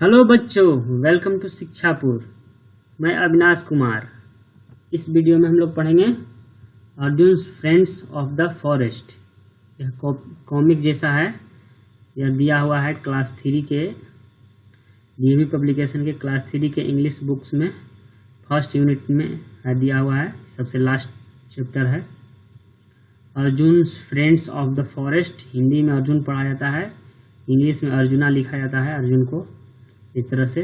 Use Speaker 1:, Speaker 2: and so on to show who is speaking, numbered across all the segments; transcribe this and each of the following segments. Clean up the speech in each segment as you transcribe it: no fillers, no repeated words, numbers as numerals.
Speaker 1: Hello बच्चों, welcome to शिक्षापुर। मैं अविनाश कुमार। इस वीडियो में हम लोग पढ़ेंगे Arjun friends of the forest. यह कॉमिक जैसा है। यह दिया हुआ है क्लास 3 के डीएवी पब्लिकेशन के क्लास 3 के इंग्लिश बुक्स में फर्स्ट यूनिट में दिया हुआ है। सबसे लास्ट चैप्टर है Arjun friends of the forest. Hindi में अर्जुन पढ़ा जाता है, इंग्लिश में अर्जुना लिखा जाता है अर्जुन को, इस तरह से।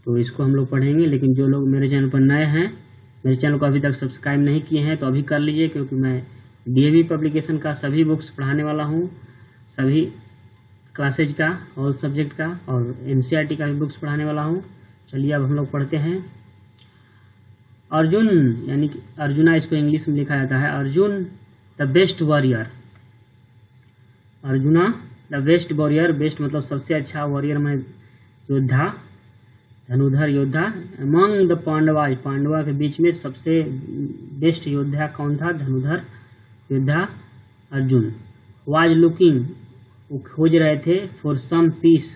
Speaker 1: तो इसको हम लोग पढ़ेंगे। लेकिन जो लोग मेरे चैनल पर नए हैं, मेरे चैनल को अभी तक सब्सक्राइब नहीं किए हैं तो अभी कर लीजिए, क्योंकि मैं डीएवी पब्लिकेशन का सभी बुक्स पढ़ाने वाला हूँ, सभी क्लासेज का, ऑल सब्जेक्ट का, और एनसीईआरटी का भी बुक्स पढ़ाने वाला हूँ। चलिए अब हम लोग पढ़ते हैं। अर्जुन यानी कि अर्जुना, इसको इंग्लिश में लिखा जाता है Arjun the best warrior. Arjuna the best warrior. Best मतलब सबसे अच्छा, वॉरियर में योद्धा, धनुधर योद्धा। अमंग द पांडवाज, पांडवा के बीच में सबसे बेस्ट योद्धा कौन था? धनुधर योद्धा अर्जुन। वाज लुकिंग, वो खोज रहे थे, फॉर सम पीस,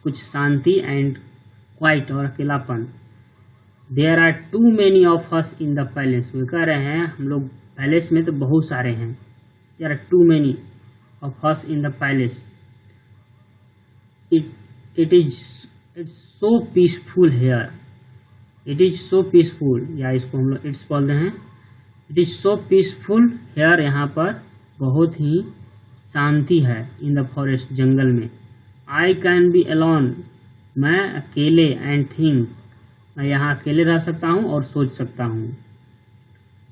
Speaker 1: कुछ शांति, एंड क्वाइट, और अकेलापन। There are too many of us in the palace, वो कह रहे हैं हम लोग पैलेस में तो बहुत सारे हैं। There are too many of us in the palace. It is so peaceful here. It is so peaceful, या इसको हम लोग इट्स बोलते हैं। It is so peaceful here, यहाँ पर बहुत ही शांति है। इन द फॉरेस्ट, जंगल में। आई कैन बी अलोन, मैं अकेले, एंड थिंक, मैं यहाँ अकेले रह सकता हूँ और सोच सकता हूँ।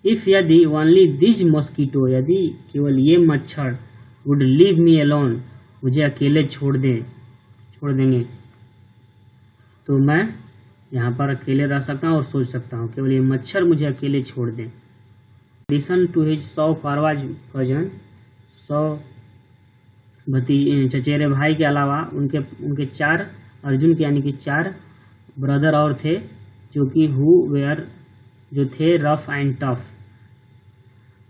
Speaker 1: इफ यदि ओनली दिस मॉस्किटो, यदि केवल ये मच्छर, वुड लीव मी अलोन, मुझे अकेले छोड़ देंगे, तो मैं यहाँ पर अकेले रह सकता हूँ और सोच सकता हूँ। केवल ये मच्छर मुझे अकेले छोड़ दें। एडिशन टू हिज 100 पारवाज कजन, 100 चचेरे भाई के अलावा उनके 4 अर्जुन के यानी कि 4 ब्रदर और थे, जो कि जो थे rough and tough.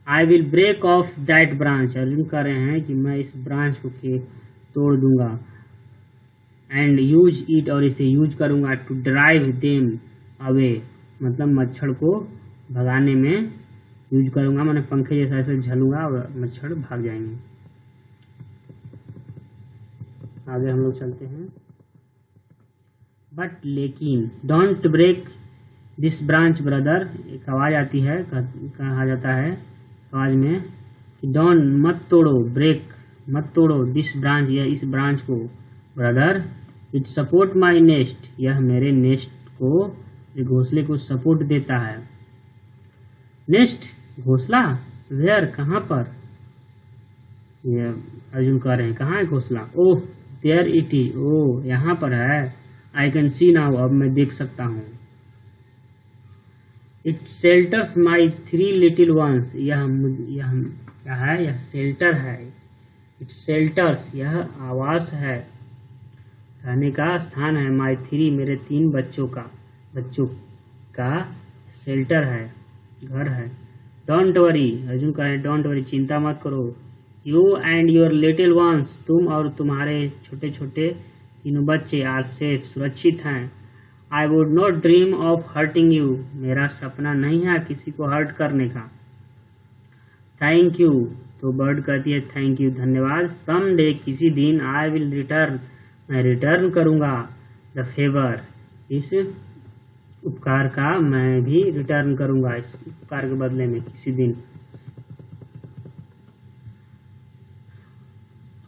Speaker 1: I will break off that branch, Arjun कह रहे हैं कि मैं इस ब्रांच को तोड़ दूंगा। एंड यूज इट, और इसे यूज करूंगा, टू ड्राइव देम अवे, मतलब मच्छर को भगाने में यूज करूंगा। मैंने पंखे जैसा ऐसे झलूंगा और मच्छर भाग जाएंगे। आगे हम लोग चलते हैं। बट लेकिन, don't break this branch brother, एक आवाज आती है, कहा जाता है आवाज में कि डोंट, मत तोड़ो, ब्रेक मत तोड़ो, दिस ब्रांच, यह इस ब्रांच को, brother, it support my nest, यह मेरे नेस्ट को, घोंसले को सपोर्ट देता है। नेस्ट, घोंसला, वेयर, कहाँ पर? ये अर्जुन कह रहे हैं कहाँ है घोंसला? ओह देयर इट इज, ओह यहाँ पर है। आई कैन सी नाउ, अब मैं देख सकता हूँ। It shelters my 3 little ones, यह क्या है? यह शेल्टर है। इट शेल्टर्स, यह आवास है, रहने का स्थान है। माई 3, मेरे 3 बच्चों का शेल्टर है, घर है। डोंट वरी, अर्जुन कह रहे हैं डोंट वरी, चिंता मत करो। You and your little ones, तुम और तुम्हारे छोटे छोटे 3 बच्चे, आर सेफ, सुरक्षित हैं। I would not dream of hurting you, मेरा सपना नहीं है किसी को हर्ट करने का। थैंक यू, तो बर्ड कहती है थैंक यू, धन्यवाद। सम डे, किसी दिन, आई विल रिटर्न, मैं रिटर्न करूंगा, द फेवर, इस उपकार का मैं भी रिटर्न करूंगा, इस उपकार के बदले में किसी दिन।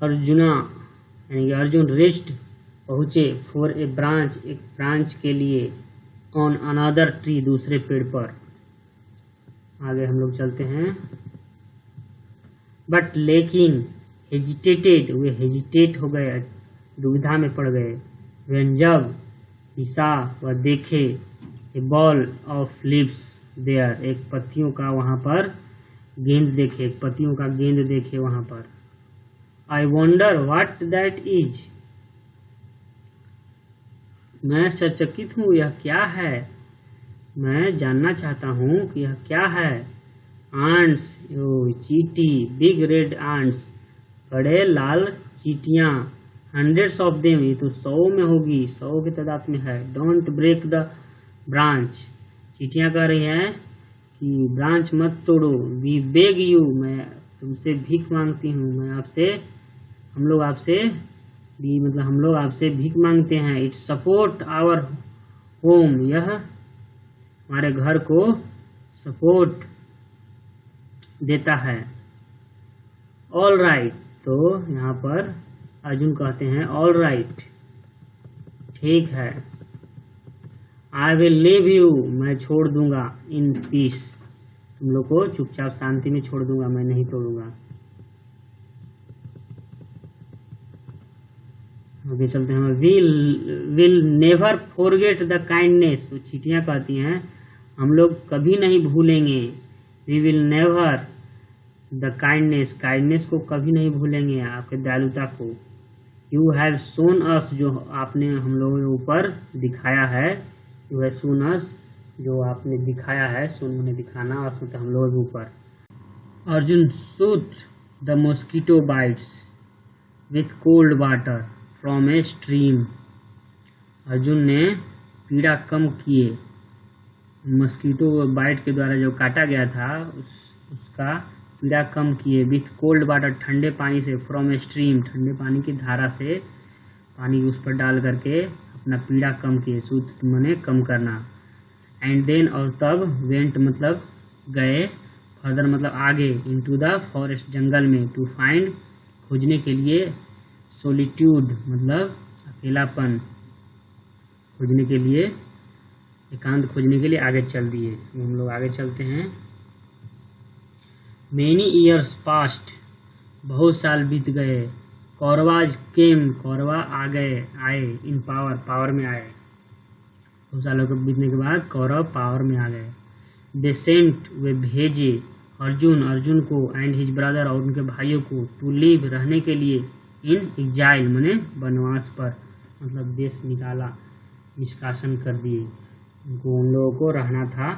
Speaker 1: अर्जुना यानी कि अर्जुन रेस्ट, पहुंचे, फॉर ए ब्रांच, एक ब्रांच के लिए, ऑन अनदर ट्री, दूसरे पेड़ पर। आगे हम लोग चलते हैं। बट लेकिन, हेजिटेटेड, वे हेजिटेट हो गए, दुविधा में पड़ गए। वेन, जब, ईसा, वह देखे, ए बॉल ऑफ लीव्स देयर, एक पत्तियों का वहाँ पर गेंद देखे, एक पत्तियों का गेंद देखे वहाँ पर। I wonder what that is, मैं सचकित हूँ, यह क्या है? मैं जानना चाहता हूँ कि यह क्या है। आंट्स, चींटी, बिग रेड आंट्स, बड़े लाल चींटियाँ हंड्रेड्स ऑफ देम, ये तो 100 में होगी, 100 की तादाद में है। डोंट ब्रेक द ब्रांच, चींटियाँ कह रही हैं कि ब्रांच मत तोड़ो। वी बेग यू, मैं तुमसे भीख मांगती हूँ, मैं आपसे, हम लोग आपसे भी मतलब हम लोग आपसे भीख मांगते हैं। इट सपोर्ट आवर होम, यह हमारे घर को सपोर्ट देता है। ऑल राइट, तो यहाँ पर अर्जुन कहते हैं ऑल राइट, ठीक है। आई विल लीव यू, मैं छोड़ दूंगा इन पीस, तुम लोग को चुपचाप शांति में छोड़ दूंगा, मैं नहीं तोड़ूंगा। आगे चलते हैं। Will never forget the kindness, तो चींटियां कहती हैं हम लोग कभी नहीं भूलेंगे। We will never the kindness, kindness को कभी नहीं भूलेंगे, आपके दयालुता को। यू हैव शोन अस, जो आपने हम लोगों के ऊपर दिखाया है। यू हैव शोन अस, जो आपने दिखाया है, शोन उन्हें दिखाना, और मतलब हम लोगों के ऊपर। Arjun shoot the mosquito bytes with cold water from a stream, Arjun ने पीड़ा कम किए, मस्कीटो बाइट के द्वारा जो काटा गया था उसका पीड़ा कम किए। विथ कोल्ड वाटर, ठंडे पानी से, फ्रॉम ए स्ट्रीम, ठंडे पानी की धारा से पानी उस पर डाल करके अपना पीड़ा कम किए। सूत मने कम करना। एंड देन, और तब, वेंट मतलब गए, फर्दर मतलब आगे, इनटू द फॉरेस्ट, जंगल में, टू फाइंड खोजने के लिए, सोलिट्यूड मतलब अकेलापन खोजने के लिए, एकांत खोजने के लिए आगे चल दिए। हम लोग आगे चलते हैं। मेनी ईयर्स पास्ट, बहुत साल बीत गए। कौरवाज केम, कौरवा आ गए, आए, इन पावर, पावर में आए। बहुत सालों के बीतने के बाद कौरव पावर में आ गए। दे सेंट, वे भेजे, अर्जुन, अर्जुन को, एंड हिज ब्रदर, और उनके भाइयों को, टू लिव, रहने के लिए, इन एग्जाइल मने वनवास पर, मतलब देश निकाला, निष्कासन कर दिए उनको। उन लोगों को रहना था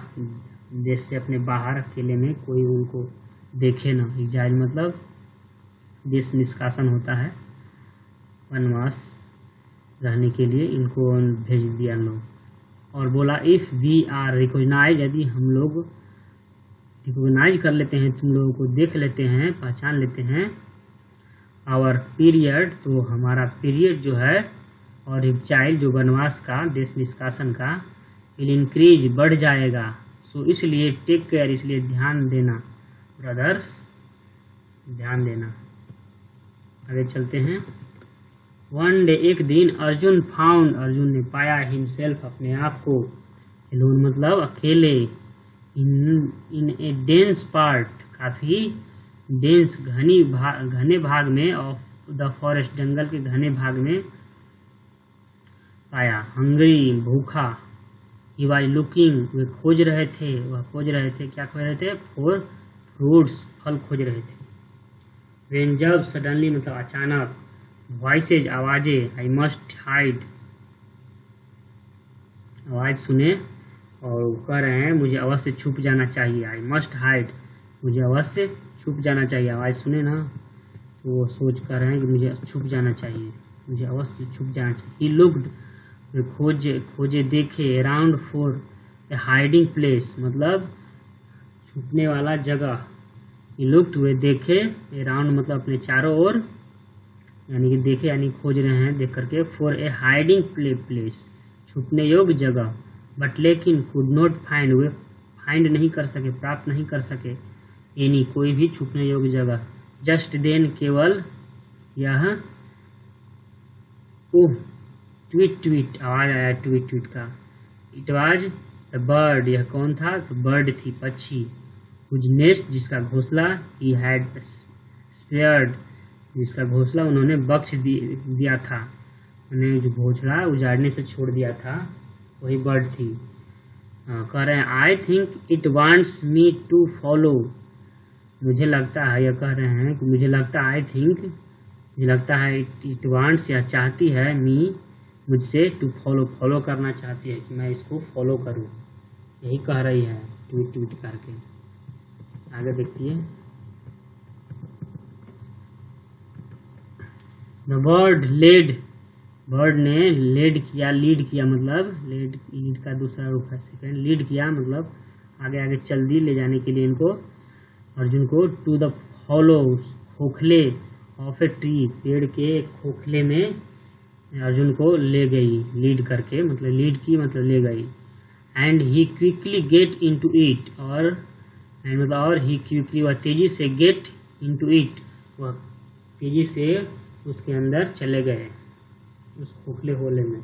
Speaker 1: देश से अपने बाहर, अकेले में, कोई उनको देखे ना। एग्जाइल मतलब देश निष्कासन होता है, वनवास रहने के लिए इनको भेज दिया लोग। और बोला इफ़ वी आर रिकॉग्नाइज, यदि हम लोग रिकॉग्नाइज कर लेते हैं, तुम लोगों को देख लेते हैं, पहचान लेते हैं, आवर पीरियड, तो हमारा पीरियड जो है, और एग्जाइल जो वनवास का, देश निष्कासन का, विल इंक्रीज, बढ़ जाएगा। सो इसलिए टेक केयर, इसलिए ध्यान देना, ब्रदर्स ध्यान देना। आगे चलते हैं। वन डे, एक दिन, अर्जुन फाउंड, अर्जुन ने पाया, हिमसेल्फ, अपने आप को, एलोन मतलब अकेले, इन ए डेंस पार्ट, काफ़ी डेंस, घने भाग में, ऑफ द फॉरेस्ट, जंगल के घने भाग में पाया। हंग्री, भूखा। ही वाज लुकिंग, वे खोज रहे थे, वह खोज रहे थे, क्या खोज रहे थे? फॉर फ्रूट्स, फल खोज रहे थे। वेन, जब, सडनली मतलब अचानक, वॉइसेज, आवाजें, आई मस्ट हाइड, आवाज सुने और कह रहे हैं मुझे अवश्य छुप जाना चाहिए। आई मस्ट हाइड, मुझे अवश्य छुप जाना चाहिए। आवाज़ सुने ना तो वो सोच कर रहे हैं कि मुझे छुप जाना चाहिए, मुझे अवश्य छुप जाना चाहिए। ही लुक्ड, खोजे देखे, around for a hiding place, मतलब छुपने वाला जगह। ही लुक्ड, वे देखे, अराउंड मतलब अपने चारों ओर, यानी कि देखे यानी खोज रहे हैं देख करके, फॉर ए हाइडिंग प्लेस, छुपने योग्य जगह। बट लेकिन could not find, way find नहीं कर सके, प्राप्त नहीं कर सके, एनी कोई भी छुपने योग्य जगह। जस्ट देन, केवल यह, ओह, ट्वीट ट्वीट, आवाज आया ट्वीट ट्वीट का। इट वाज द बर्ड, यह कौन था? तो बर्ड थी, पक्षी। हुज नेस्ट, जिसका घोंसला, ही हैड स्पेयर्ड, जिसका घोंसला उन्होंने बख्श दिया था, उन्हें जो घोंसला उजाड़ने से छोड़ दिया था, वही बर्ड थी। कह रहे हैं I think it wants me to follow, मुझे लगता है, यह कह रहे हैं कि मुझे लगता है, आई थिंक, मुझे लगता है, इट वांट्स, या चाहती है, मी, मुझसे, टू फॉलो, फॉलो करना चाहती है, कि मैं इसको फॉलो करूं, यही कह रही है ट्वीट ट्वीट करके। आगे देखिए। द बर्ड ने लीड किया मतलब लीड का दूसरा रूप है सेकेंड, लीड किया मतलब आगे चल दी ले जाने के लिए इनको अर्जुन को, टू द हॉलो खोखले ऑफ ए ट्री, पेड़ के खोखले में अर्जुन को ले गई, लीड करके मतलब लीड की मतलब ले गई। And he quickly get into it, और ही क्विकली वह तेजी से गेट इनटू इट, वह तेजी से उसके अंदर चले गए उस खोखले होले में।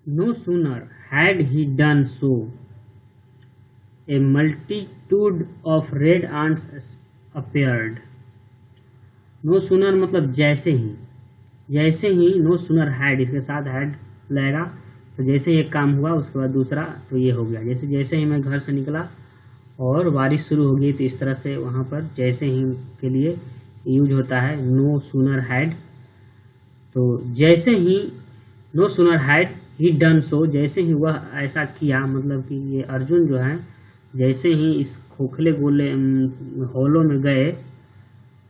Speaker 1: No sooner had he done so a multitude of red ants appeared। No sooner मतलब जैसे ही नो सूनर हैड, इसके साथ हैड लगेगा तो जैसे ही एक काम हुआ उसके बाद दूसरा तो ये हो गया। जैसे ही मैं घर से निकला और बारिश शुरू हो गई, तो इस तरह से वहाँ पर जैसे ही के लिए यूज होता है नो सूनर हैड। तो जैसे ही no sooner had he done so, जैसे ही वह ऐसा किया मतलब कि ये अर्जुन जो है जैसे ही इस खोखले गोले हॉलो में गए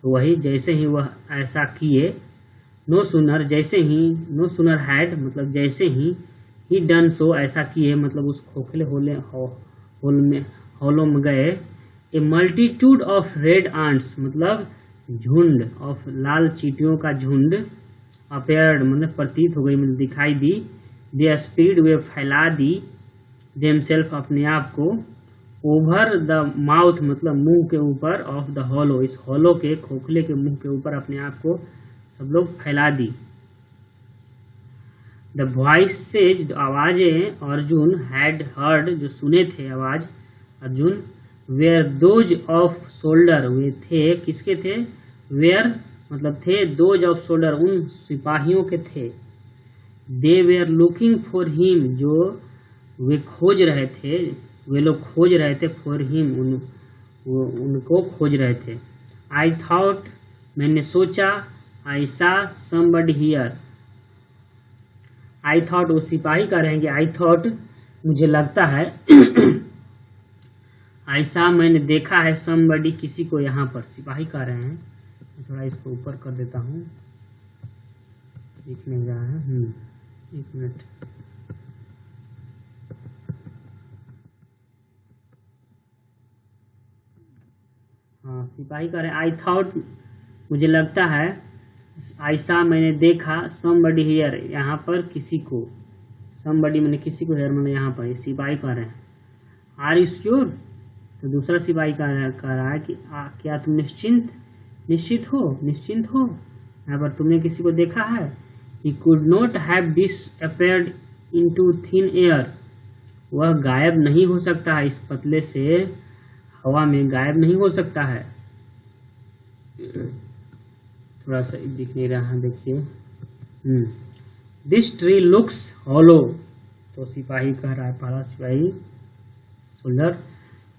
Speaker 1: तो वही जैसे ही वह ऐसा किए, नो सूनर जैसे ही, नो सूनर हैड मतलब जैसे ही डन सो ऐसा किए मतलब उस खोखले हॉलो में गए। ए मल्टीट्यूड ऑफ रेड ants मतलब झुंड ऑफ लाल चींटियों का झुंड, अपेयर्ड मतलब प्रतीत हो गई मतलब दिखाई दी, दे स्पीड वे फैला दी, देमसेल्फ अपने आप को, ओवर द माउथ मतलब मुंह के ऊपर, ऑफ द हॉलो इस हॉलो के खोखले के मुंह के ऊपर अपने आप को सब लोग फैला दी। द वॉइसेज आवाजें अर्जुन हैड हर्ड जो सुने थे आवाज Arjun, where those of shoulder वे थे किसके थे, वेयर मतलब थे, दोज ऑफ शोल्डर उन सिपाहियों के थे, दे वेयर लुकिंग फॉर हिम जो वे खोज रहे थे, वे लोग खोज रहे थे, फॉर हिम उनको खोज रहे थे। आई थॉट मैंने सोचा, आई सा समबडी हियर, आई थॉट वो सिपाही का रहेंगे, आई थॉट मुझे लगता है, ऐसा मैंने देखा है, समबडी किसी को यहाँ पर, सिपाही कह रहे हैं। थोड़ा इसको ऊपर कर देता हूँ, दिख नहीं रहा है, एक मिनट। हाँ सिपाही कह रहे हैं, आई थॉट मुझे लगता है, ऐसा मैंने देखा, समबडी हियर यहाँ पर किसी को, समबडी मैंने किसी को, हियर मैंने यहाँ पर, सिपाही कह रहे हैं। आर यू श्योर तो दूसरा सिपाही कह रहा है कि क्या तुम निश्चित हो यहाँ पर तुमने किसी को देखा है। He could not have disappeared into thin air, वह गायब नहीं हो सकता है, इस पतले से हवा में गायब नहीं हो सकता है। थोड़ा सा दिख नहीं रहा है, देखिए। दिस ट्री लुक्स हॉलो, तो सिपाही कह रहा है, पहला सिपाही सोल्जर,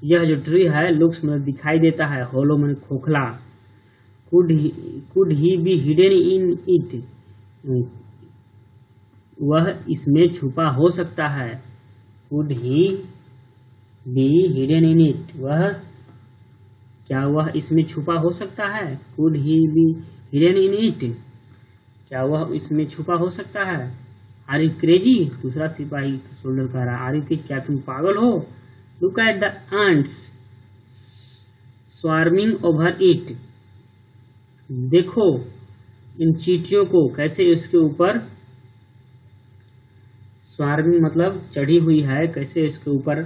Speaker 1: यह जो ट्री है लुक्स मतलब दिखाई देता है, हॉलो मतलब खोखला, could he be hidden in it, वह इसमें छुपा हो सकता है। Could he be hidden in it, वह क्या वह इसमें छुपा हो सकता है। Could he be hidden in it, क्या वह इसमें छुपा हो सकता है। आर यू क्रेजी, दूसरा सिपाही सोल्जर कह रहा है, आर यू, क्या तुम पागल हो। Look at the ants swarming over it, देखो इन चींटियों को कैसे इसके ऊपर, स्वार्मिंग मतलब चढ़ी हुई है, कैसे इसके ऊपर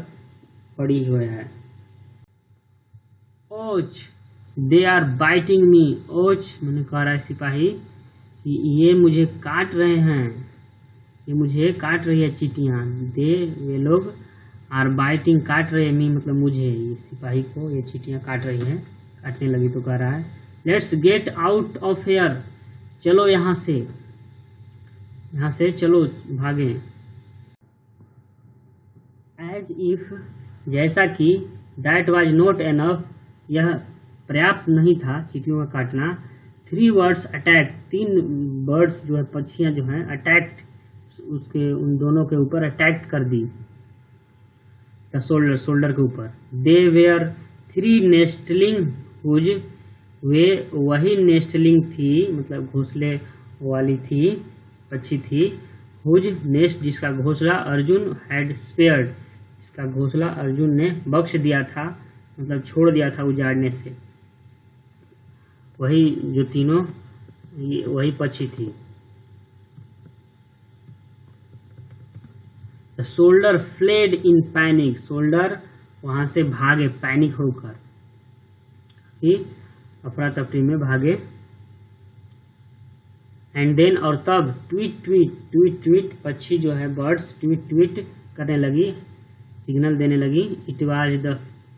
Speaker 1: पड़ी हुई है। Ouch they are biting me, ouch मैंने कह रहा है सिपाही, ये मुझे काट रहे हैं, ये मुझे काट रही है चींटियां। दे वे लोग, आर बाइटिंग काट रहे, मी मतलब मुझे, ये सिपाही को ये चींटियां काट रही हैं, काटने लगी तो कह रहा है, let's get out of here, चलो यहाँ से चलो भागें। एज इफ जैसा कि, दैट वाज नॉट एनफ यह पर्याप्त नहीं था चींटियों का काटना। 3 birds अटैक, 3 बर्ड्स जो है पक्षियां जो हैं अटैक्ट, उसके उन दोनों के ऊपर अटैक कर दी, शोल्डर के ऊपर। दे वेयर 3 नेस्टलिंग हुज वे वही नेस्टलिंग थी, मतलब घोंसले वाली थी, पक्षी थी, हुज नेस्ट जिसका घोंसला अर्जुन हैड स्पेयर्ड, इसका घोंसला अर्जुन ने बख्श दिया था, मतलब छोड़ दिया था उजाड़ने से। वही जो तीनों वही पक्षी थी। The soldier fled in panic, soldier वहां से भागे पैनिक होकर, अफरा तफरी में भागे। एंड देन और तब ट्वीट ट्वीट ट्वीट ट्वीट पक्षी जो है बर्ड्स ट्वीट ट्वीट करने लगी, सिग्नल देने लगी। It was the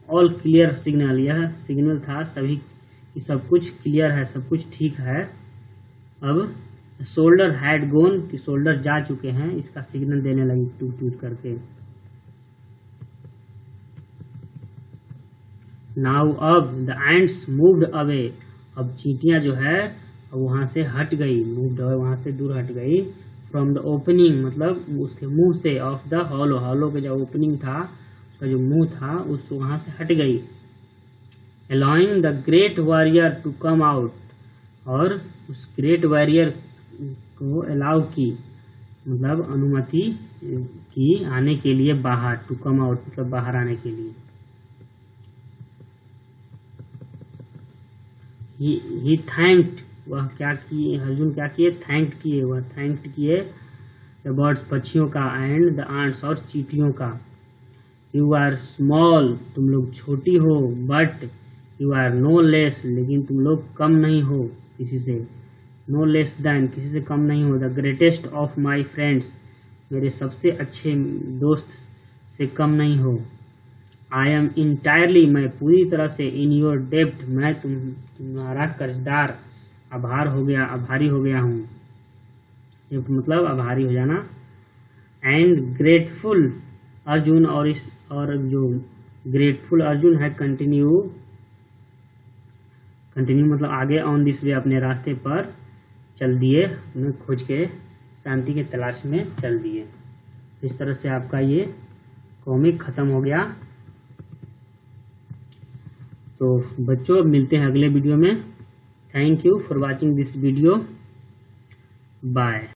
Speaker 1: all clear signal, यह सिग्नल था सभी कि सब कुछ क्लियर है, सब कुछ ठीक है। अब शोल्डर हैड गोन, कि शोल्डर जा चुके हैं, इसका सिग्नल देने लगी ट्वीट ट्वीट करके। नाउ अब द एंड्स मूव्ड अवे, अब चींटियां जो है वहां से हट गई, मूव्ड अवे वहां से दूर हट गई। फ्रॉम द ओपनिंग, मतलब उसके मुंह से, ऑफ द हॉलो, हॉलो के जो ओपनिंग था, उसका जो मुंह था उस वहां से हट गई। Allowing the great warrior to come out, और उस ग्रेट वॉरियर को अलाउ की, मतलब अनुमति की आने के लिए बाहर, टू कम आउट मतलब बाहर आने के लिए। ही थैंक्ड, वह क्या किए, अर्जुन क्या किए, थैंक्ड किए, वह थैंक्ड किए द बर्ड्स पक्षियों का, एंड द आंट्स और चींटियों का। यू आर स्मॉल, तुम लोग छोटी हो, but you are no less, लेकिन तुम लोग कम नहीं हो किसी से, नो लेस देन, किसी से कम नहीं हो। The greatest of my friends, मेरे सबसे अच्छे दोस्त से कम नहीं हो। आई एम इंटायरली, मैं पूरी तरह से, इन योर डेब्ट, मैं तुम्हारा कर्जदार, आभारी हो गया हूँ, डेब्ट मतलब आभारी हो जाना। एंड ग्रेटफुल अर्जुन, और जो ग्रेटफुल अर्जुन है, कंटिन्यू मतलब आगे, ऑन दिस वे, अपने रास्ते पर चल दिए, उन्हें खोज के शांति के तलाश में चल दिए। इस तरह से आपका ये कॉमिक खत्म हो गया। तो बच्चों मिलते हैं अगले वीडियो में। Thank you for watching this video, bye.